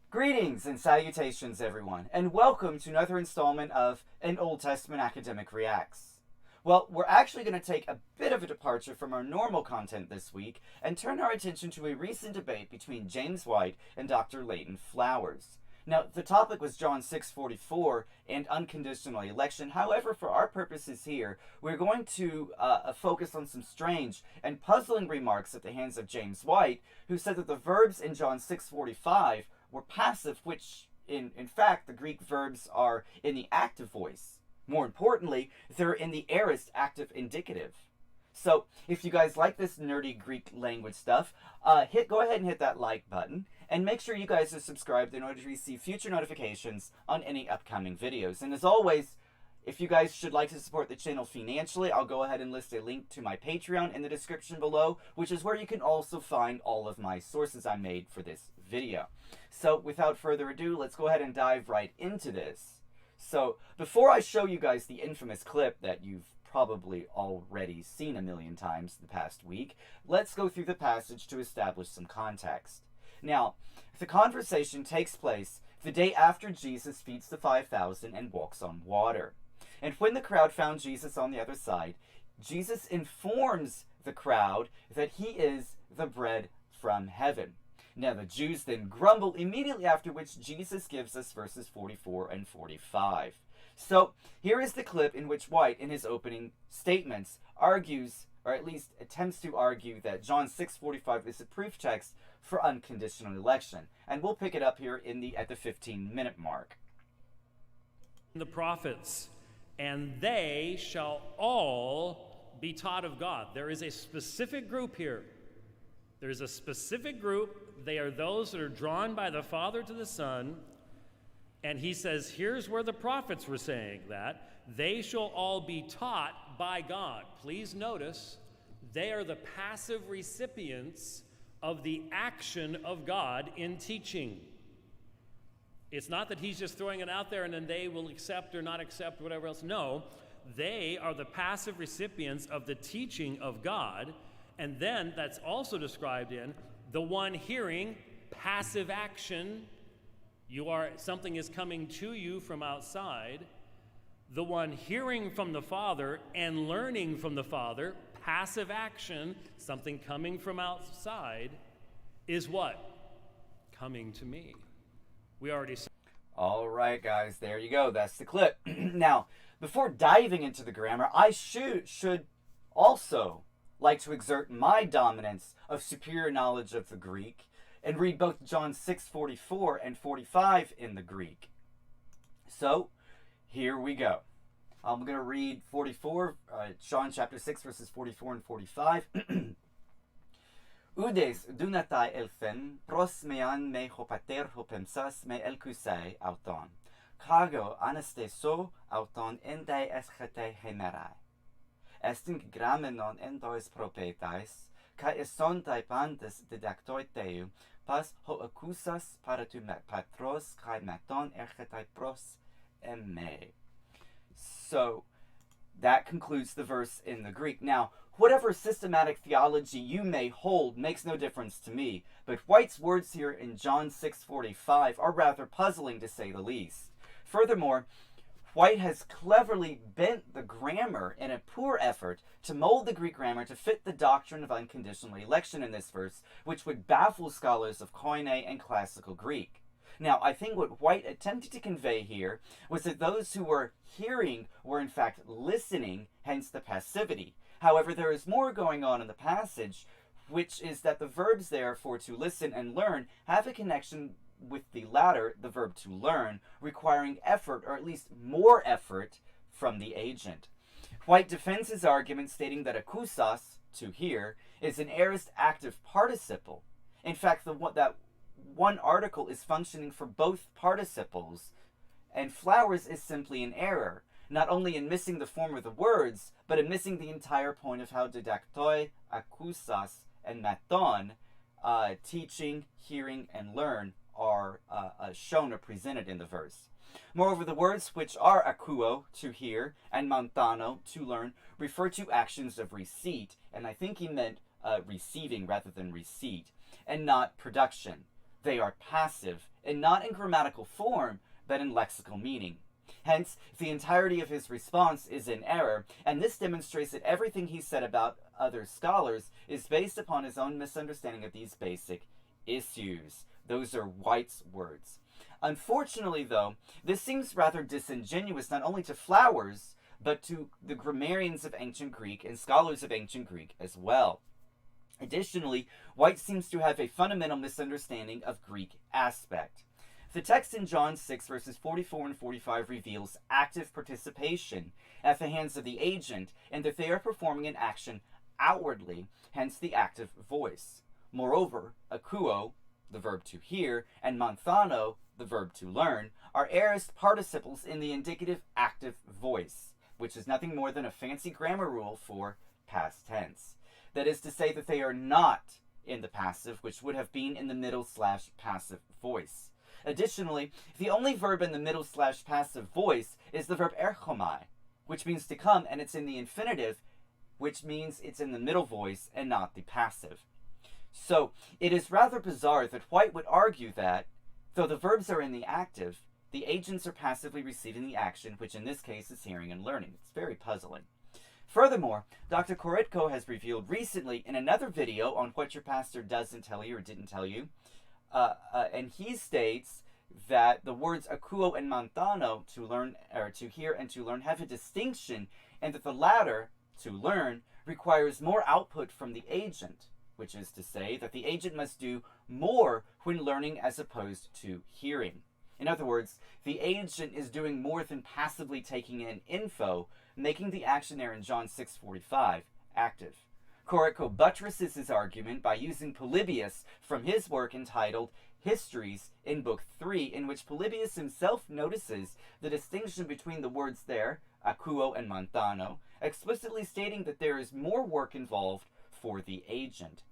Greetings and salutations, everyone, and welcome to another installment of An Old Testament Academic Reacts. Well, we're actually going to take a bit of a departure from our normal content this week and turn our attention to a recent debate between James White and Dr. Leighton Flowers. Now, the topic was John 6:44 and unconditional election. However, for our purposes here, we're going to focus on some strange and puzzling remarks at the hands of James White, who said that the verbs in John 6:45 were passive, which in fact the Greek verbs are in the active voice. More importantly, they're in the aorist active indicative. So if you guys like this nerdy Greek language stuff, go ahead and hit that like button, and make sure you guys are subscribed in order to receive future notifications on any upcoming videos. And as always, if you guys should like to support the channel financially, I'll go ahead and list a link to my Patreon in the description below, which is where you can also find all of my sources I made for this video. So without further ado, let's go ahead and dive right into this. So before I show you guys the infamous clip that you've probably already seen a million times the past week, let's go through the passage to establish some context. Now, the conversation takes place the day after Jesus feeds the 5,000 and walks on water. And when the crowd found Jesus on the other side, Jesus informs the crowd that he is the bread from heaven. Now the Jews then grumble immediately, after which Jesus gives us verses 44 and 45. So here is the clip in which White, in his opening statements, argues, or at least attempts to argue, that John 6:45 is a proof text for unconditional election. And we'll pick it up here at the 15-minute mark. The prophets, and they shall all be taught of God. There is a specific group here. There's a specific group. They are those that are drawn by the Father to the Son. And he says, here's where the prophets were saying that. They shall all be taught by God. Please notice, they are the passive recipients of the action of God in teaching. It's not that he's just throwing it out there and then they will accept or not accept whatever else. No, they are the passive recipients of the teaching of God. And then that's also described in the one hearing, passive action. Something is coming to you from outside. The one hearing from the Father and learning from the Father, passive action, something coming from outside, is what? Coming to me. We already saw. All right, guys, there you go. That's the clip. Now, before diving into the grammar, I should also like to exert my dominance of superior knowledge of the Greek and read both John 6:44 and 45 in the Greek. So, here we go. I'm going to read 44, John chapter 6, verses 44 and 45. Udes dunatai elfen pros mean me hopater hopemsas me elkusai auton. Kago anasteso auton endai eschete hemerai. Estin gramenon endois propetais, ca esontai pantes didactoiteu, pas ho accusas para tu patros kai maton erchetai pros emme. So that concludes the verse in the Greek. Now, whatever systematic theology you may hold makes no difference to me, but White's words here in John 6:45 are rather puzzling, to say the least. Furthermore, White has cleverly bent the grammar in a poor effort to mold the Greek grammar to fit the doctrine of unconditional election in this verse, which would baffle scholars of Koine and classical Greek. Now, I think what White attempted to convey here was that those who were hearing were in fact listening, hence the passivity. However, there is more going on in the passage, which is that the verbs there for to listen and learn have a connection with the latter, the verb to learn, requiring effort, or at least more effort, from the agent. White defends his argument, stating that akousos, to hear, is an aorist active participle. In fact, that one article is functioning for both participles, and Flowers is simply an error, not only in missing the form of the words, but in missing the entire point of how didaktoi, akousos, and maton, teaching, hearing, and learn, are shown or presented in the verse. Moreover, the words which are akuo, to hear, and mantano, to learn, refer to actions of receipt, and I think he meant receiving rather than receipt, and not production. They are passive, and not in grammatical form, but in lexical meaning. Hence, the entirety of his response is in error, and this demonstrates that everything he said about other scholars is based upon his own misunderstanding of these basic issues. Those are White's words. Unfortunately, though, this seems rather disingenuous not only to Flowers, but to the grammarians of ancient Greek and scholars of ancient Greek as well. Additionally, White seems to have a fundamental misunderstanding of Greek aspect. The text in John 6 verses 44 and 45 reveals active participation at the hands of the agent, and that they are performing an action outwardly, hence the active voice. Moreover, akuo, the verb to hear, and manthano, the verb to learn, are aorist participles in the indicative active voice, which is nothing more than a fancy grammar rule for past tense. That is to say that they are not in the passive, which would have been in the middle/passive voice. Additionally, the only verb in the middle/passive voice is the verb erchomai, which means to come, and it's in the infinitive, which means it's in the middle voice and not the passive. So, it is rather bizarre that White would argue that, though the verbs are in the active, the agents are passively receiving the action, which in this case is hearing and learning. It's very puzzling. Furthermore, Dr. Koretko has revealed recently in another video on what your pastor doesn't tell you or didn't tell you, and he states that the words akuo and manthano, to learn, or to hear and to learn, have a distinction, and that the latter, to learn, requires more output from the agent, which is to say that the agent must do more when learning as opposed to hearing. In other words, the agent is doing more than passively taking in info, making the action there in John 6:45 active. Koretko buttresses his argument by using Polybius from his work entitled Histories in Book 3, in which Polybius himself notices the distinction between the words there, akuo and manthano, explicitly stating that there is more work involved for the agent.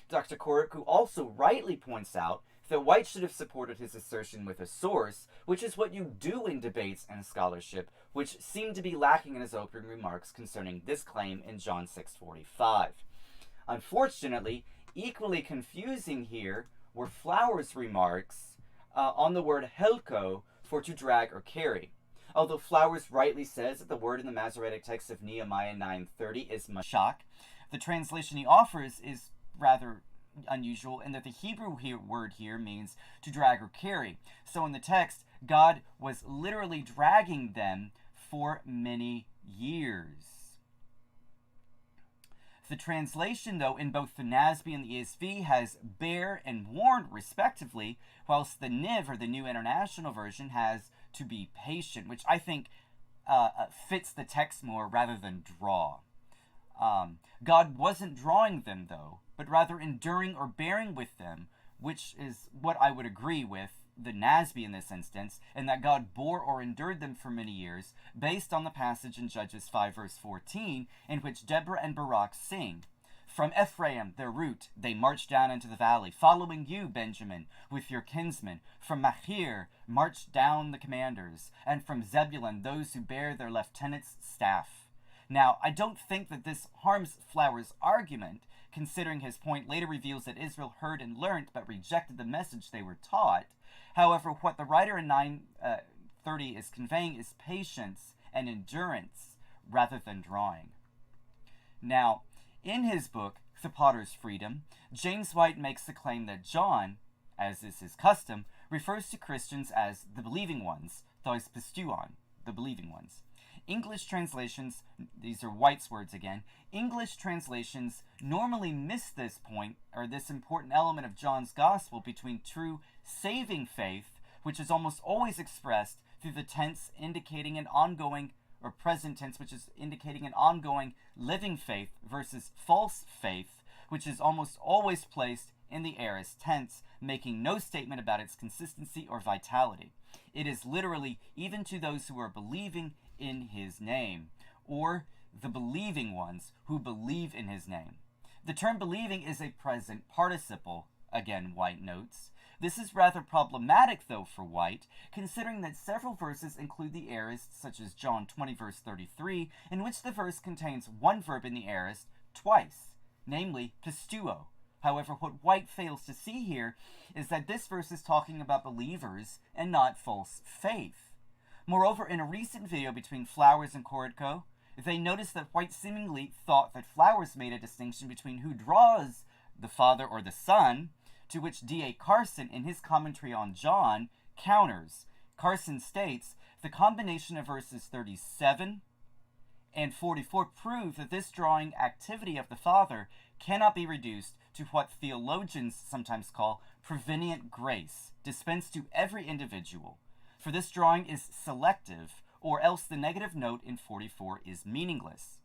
Dr. Koretko also rightly points out that White should have supported his assertion with a source, which is what you do in debates and scholarship, which seemed to be lacking in his opening remarks concerning this claim in John 6:45. Unfortunately, equally confusing here were Flowers' remarks on the word helko, for to drag or carry. Although Flowers rightly says that the word in the Masoretic text of Nehemiah 9:30 is mashak, the translation he offers is rather unusual in that the Hebrew word here means to drag or carry. So in the text, God was literally dragging them for many years. The translation, though, in both the NASB and the ESV has bear and warn, respectively, whilst the NIV, or the New International Version, has to be patient, which I think fits the text more rather than draw. God wasn't drawing them, though, but rather enduring or bearing with them, which is what I would agree with the NASB in this instance, and that God bore or endured them for many years, based on the passage in Judges 5 verse 14, in which Deborah and Barak sing, "From Ephraim, their root, they marched down into the valley, following you, Benjamin, with your kinsmen. From Machir marched down the commanders, and from Zebulun those who bear their lieutenant's staff." Now, I don't think that this harms Flowers' argument, considering his point later reveals that Israel heard and learned, but rejected the message they were taught. However, what the writer in 9:30 is conveying is patience and endurance rather than drawing. Now, in his book, The Potter's Freedom, James White makes the claim that John, as is his custom, refers to Christians as the believing ones, thos pisteuon, the believing ones. English translations, these are White's words again, English translations normally miss this point, or this important element of John's gospel, between true saving faith, which is almost always expressed through the tense indicating an ongoing, or present tense, which is indicating an ongoing living faith, versus false faith, which is almost always placed in the aorist tense, making no statement about its consistency or vitality. It is literally even to those who are believing in his name, or the believing ones who believe in his name. The term believing is a present participle, again White notes. This is rather problematic, though, for White, considering that several verses include the aorist, such as John 20 verse 33, in which the verse contains one verb in the aorist twice, namely pisteuo, However, what White fails to see here is that this verse is talking about believers and not false faith. Moreover, in a recent video between Flowers and Corrico, they noticed that White seemingly thought that Flowers made a distinction between who draws the Father or the Son, to which D.A. Carson, in his commentary on John, counters. Carson states, the combination of verses 37 and 44 prove that this drawing activity of the Father cannot be reduced to what theologians sometimes call prevenient grace, dispensed to every individual. For this drawing is selective, or else the negative note in 44 is meaningless.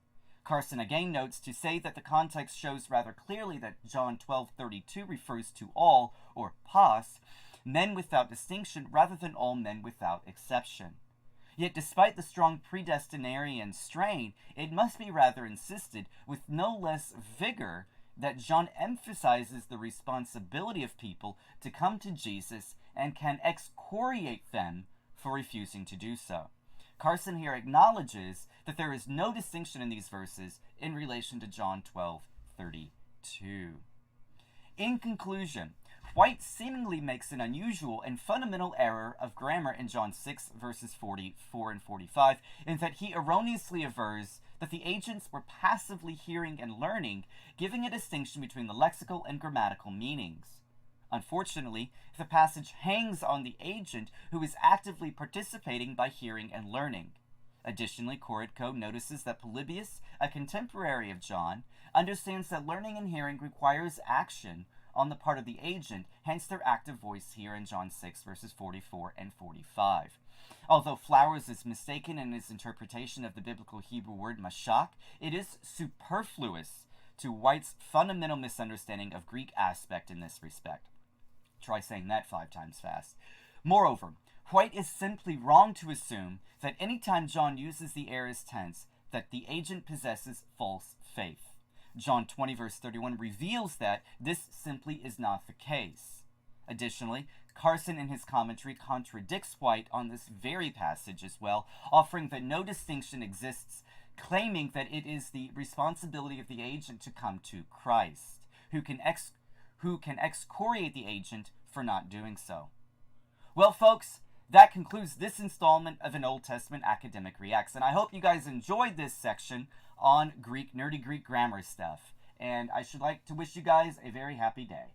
Carson again notes to say that the context shows rather clearly that John 12:32 refers to all, or pas, men without distinction rather than all men without exception. Yet despite the strong predestinarian strain, it must be rather insisted with no less vigor that John emphasizes the responsibility of people to come to Jesus and can excoriate them for refusing to do so. Carson here acknowledges that there is no distinction in these verses in relation to John 12:32. In conclusion, White seemingly makes an unusual and fundamental error of grammar in John 6, verses 44 and 45, in that he erroneously avers that the agents were passively hearing and learning, giving a distinction between the lexical and grammatical meanings. Unfortunately, the passage hangs on the agent who is actively participating by hearing and learning. Additionally, Corrico notices that Polybius, a contemporary of John, understands that learning and hearing requires action on the part of the agent, hence their active voice here in John 6, verses 44 and 45. Although Flowers is mistaken in his interpretation of the biblical Hebrew word mashak, it is superfluous to White's fundamental misunderstanding of Greek aspect in this respect. Try saying that 5 times fast. Moreover, White is simply wrong to assume that any time John uses the aorist tense, that the agent possesses false faith. John 20, verse 31 reveals that this simply is not the case. Additionally, Carson in his commentary contradicts White on this very passage as well, offering that no distinction exists, claiming that it is the responsibility of the agent to come to Christ, who can excoriate the agent for not doing so. Well, folks, that concludes this installment of An Old Testament Academic Reacts, and I hope you guys enjoyed this section on nerdy Greek grammar stuff, and I should like to wish you guys a very happy day.